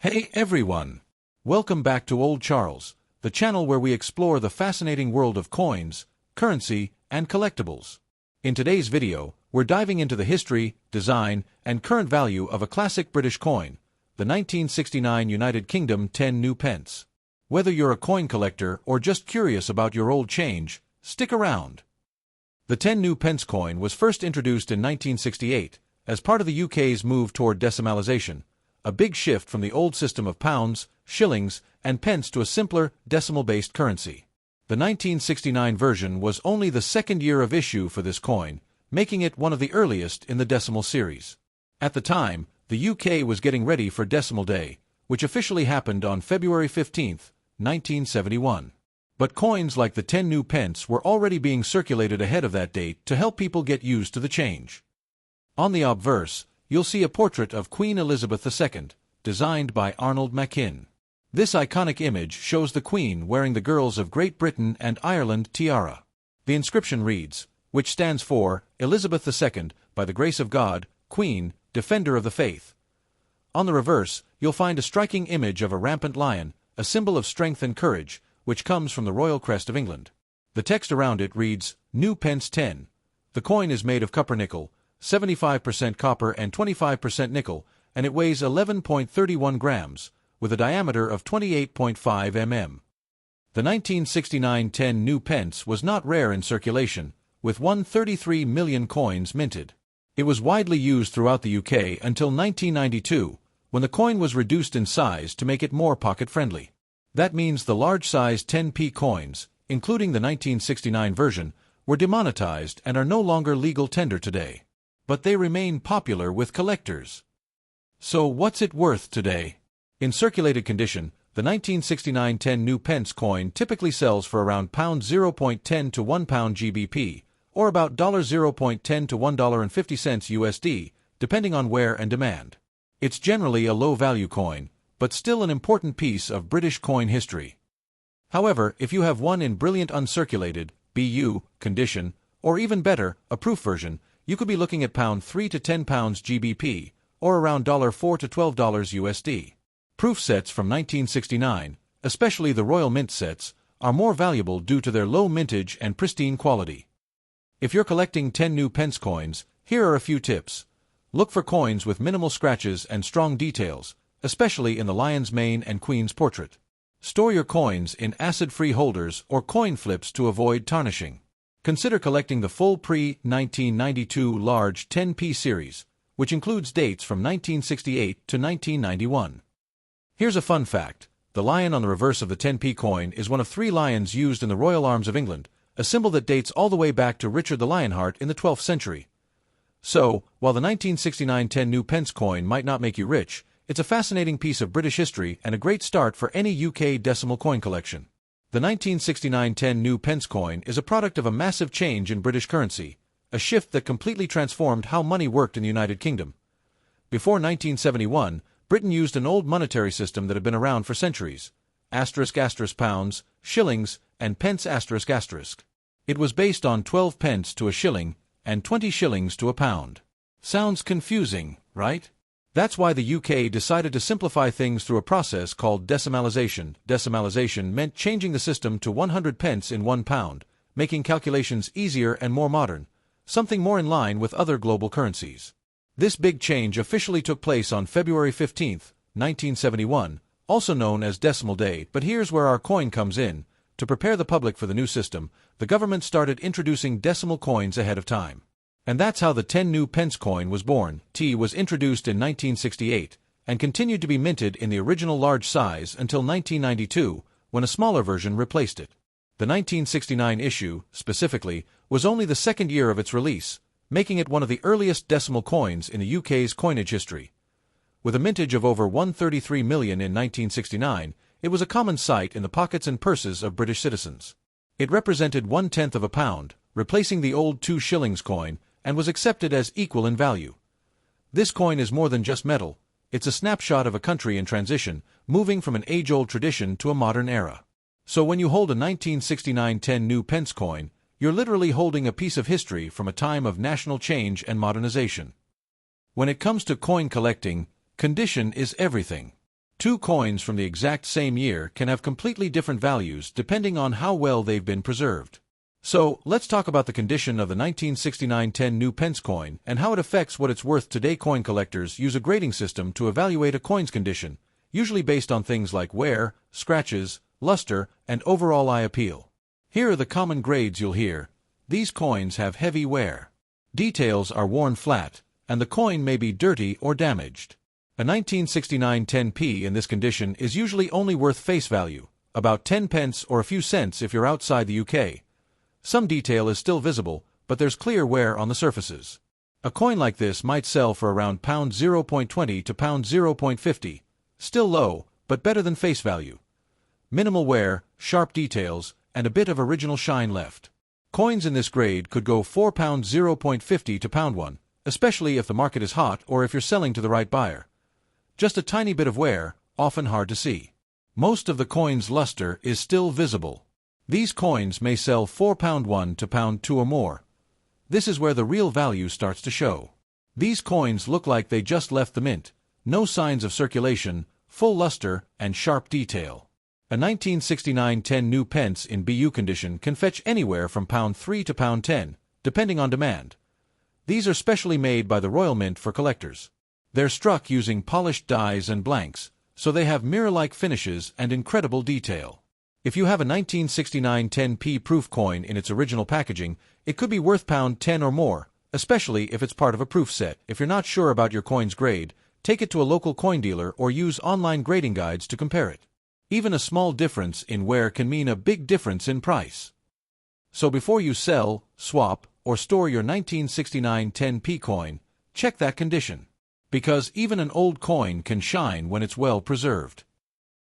Hey everyone! Welcome back to Old Charles, the channel where we explore the fascinating world of coins, currency, and collectibles. In today's video, we're diving into the history, design, and current value of a classic British coin, the 1969 United Kingdom 10 new pence. Whether you're a coin collector or just curious about your old change, stick around. The 10 new pence coin was first introduced in 1968 as part of the UK's move toward decimalisation, a big shift from the old system of pounds, shillings, and pence to a simpler, decimal-based currency. The 1969 version was only the second year of issue for this coin, making it one of the earliest in the decimal series. At the time, the UK was getting ready for Decimal Day, which officially happened on February 15, 1971. But coins like the 10 new pence were already being circulated ahead of that date to help people get used to the change. On the obverse, you'll see a portrait of Queen Elizabeth II, designed by Arnold Machin. This iconic image shows the Queen wearing the girls of Great Britain and Ireland tiara. The inscription reads, which stands for, Elizabeth II, by the grace of God, Queen, Defender of the Faith. On the reverse, you'll find a striking image of a rampant lion, a symbol of strength and courage, which comes from the royal crest of England. The text around it reads, New Pence 10. The coin is made of copper-nickel, 75% copper and 25% nickel, and it weighs 11.31 grams, with a diameter of 28.5 mm. The 1969 10 new pence was not rare in circulation, with 133 million coins minted. It was widely used throughout the UK until 1992, when the coin was reduced in size to make it more pocket-friendly. That means the large-size 10p coins, including the 1969 version, were demonetized and are no longer legal tender today. But they remain popular with collectors. So what's it worth today? In circulated condition, the 1969 10 new pence coin typically sells for around £0.10 to £1 GBP, or about $0.10 to $1.50 USD, depending on wear and demand. It's generally a low-value coin, but still an important piece of British coin history. However, if you have one in brilliant uncirculated (BU) condition, or even better, a proof version, you could be looking at £3 to £10 GBP, or around $4 to $12 USD. Proof sets from 1969, especially the Royal Mint sets, are more valuable due to their low mintage and pristine quality. If you're collecting 10 new pence coins, here are a few tips. Look for coins with minimal scratches and strong details, especially in the lion's mane and queen's portrait. Store your coins in acid-free holders or coin flips to avoid tarnishing. Consider collecting the full pre-1992 large 10p series, which includes dates from 1968 to 1991. Here's a fun fact. The lion on the reverse of the 10p coin is one of 3 lions used in the royal arms of England, a symbol that dates all the way back to Richard the Lionheart in the 12th century. So, while the 1969 10 new pence coin might not make you rich, it's a fascinating piece of British history and a great start for any UK decimal coin collection. The 1969 10 new pence coin is a product of a massive change in British currency, a shift that completely transformed how money worked in the United Kingdom. Before 1971, Britain used an old monetary system that had been around for centuries, *** pounds, shillings, and pence ***. It was based on 12 pence to a shilling and 20 shillings to a pound. Sounds confusing, right? That's why the UK decided to simplify things through a process called decimalisation. Decimalisation meant changing the system to 100 pence in £1, making calculations easier and more modern, something more in line with other global currencies. This big change officially took place on February 15, 1971, also known as Decimal Day, but here's where our coin comes in. To prepare the public for the new system, the government started introducing decimal coins ahead of time. And that's how the 10 new pence coin was born. T was introduced in 1968 and continued to be minted in the original large size until 1992, when a smaller version replaced it. The 1969 issue, specifically, was only the second year of its release, making it one of the earliest decimal coins in the UK's coinage history. With a mintage of over 133 million in 1969, it was a common sight in the pockets and purses of British citizens. It represented 1/10 of a pound, replacing the old 2 shillings coin, and was accepted as equal in value. This coin is more than just metal. It's a snapshot of a country in transition, moving from an age-old tradition to a modern era. So when you hold a 1969 10 new pence coin, you're literally holding a piece of history from a time of national change and modernization. When it comes to coin collecting, condition is everything. Two coins from the exact same year can have completely different values depending on how well they've been preserved. So, let's talk about the condition of the 1969 10 new Pence coin and how it affects what it's worth today. Coin collectors use a grading system to evaluate a coin's condition, usually based on things like wear, scratches, luster, and overall eye appeal. Here are the common grades you'll hear. These coins have heavy wear. Details are worn flat, and the coin may be dirty or damaged. A 1969 10p in this condition is usually only worth face value, about 10 pence or a few cents if you're outside the UK. Some detail is still visible, but there's clear wear on the surfaces. A coin like this might sell for around £0.20 to £0.50, still low, but better than face value. Minimal wear, sharp details, and a bit of original shine left. Coins in this grade could go £4.50 to £1, especially if the market is hot or if you're selling to the right buyer. Just a tiny bit of wear, often hard to see. Most of the coin's luster is still visible. These coins may sell £4.1 to £2 or more. This is where the real value starts to show. These coins look like they just left the mint, no signs of circulation, full luster, and sharp detail. A 1969 10 new pence in BU condition can fetch anywhere from £3 to £10, depending on demand. These are specially made by the Royal Mint for collectors. They're struck using polished dies and blanks, so they have mirror-like finishes and incredible detail. If you have a 1969 10p proof coin in its original packaging, it could be worth £10 or more, especially if it's part of a proof set. If you're not sure about your coin's grade, take it to a local coin dealer or use online grading guides to compare it. Even a small difference in wear can mean a big difference in price. So before you sell, swap, or store your 1969 10p coin, check that condition. Because even an old coin can shine when it's well preserved.